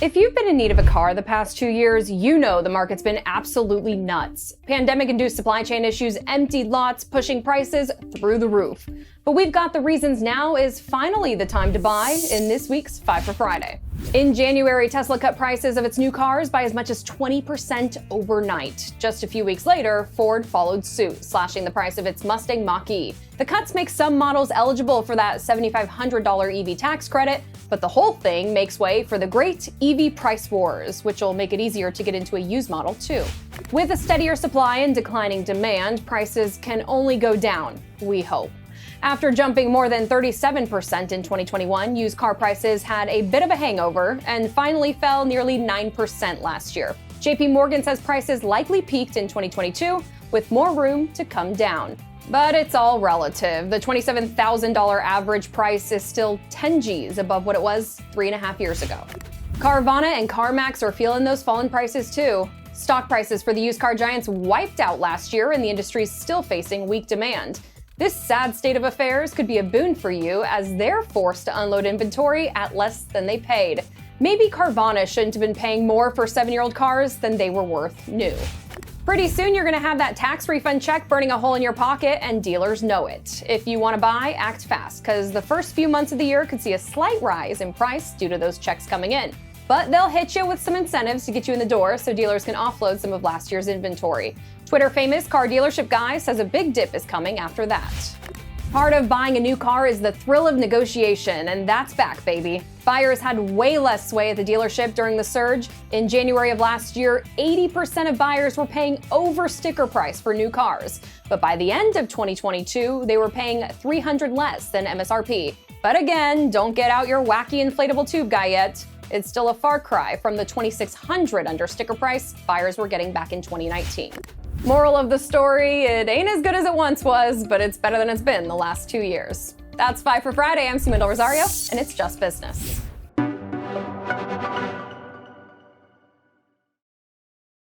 If you've been in need of a car the past 2 years, you know the market's been absolutely nuts. Pandemic-induced supply chain issues emptied lots, pushing prices through the roof. But we've got the reasons now is finally the time to buy in this week's 5 for Friday. In January, Tesla cut prices of its new cars by as much as 20% overnight. Just a few weeks later, Ford followed suit, slashing the price of its Mustang Mach-E. The cuts make some models eligible for that $7,500 EV tax credit, but the whole thing makes way for the great EV price wars, which will make it easier to get into a used model too. With a steadier supply and declining demand, prices can only go down, we hope. After jumping more than 37% in 2021, used car prices had a bit of a hangover and finally fell nearly 9% last year. JP Morgan says prices likely peaked in 2022, with more room to come down. But it's all relative. The $27,000 average price is still 10 G's above what it was 3.5 years ago. Carvana and CarMax are feeling those fallen prices too. Stock prices for the used car giants wiped out last year, and the industry's still facing weak demand. This sad state of affairs could be a boon for you, as they're forced to unload inventory at less than they paid. Maybe Carvana shouldn't have been paying more for 7-year-old cars than they were worth new. Pretty soon you're gonna have that tax refund check burning a hole in your pocket, and dealers know it. If you wanna buy, act fast, because the first few months of the year could see a slight rise in price due to those checks coming in. But they'll hit you with some incentives to get you in the door so dealers can offload some of last year's inventory. Twitter famous car dealership guy says a big dip is coming after that. Part of buying a new car is the thrill of negotiation, and that's back, baby. Buyers had way less sway at the dealership during the surge. In January of last year, 80% of buyers were paying over sticker price for new cars. But by the end of 2022, they were paying $300 less than MSRP. But again, don't get out your wacky inflatable tube guy yet. It's still a far cry from the $2,600 under sticker price buyers were getting back in 2019. Moral of the story, it ain't as good as it once was, but it's better than it's been the last 2 years. That's 5 for Friday. I'm Sima Del Rosario, and it's just business.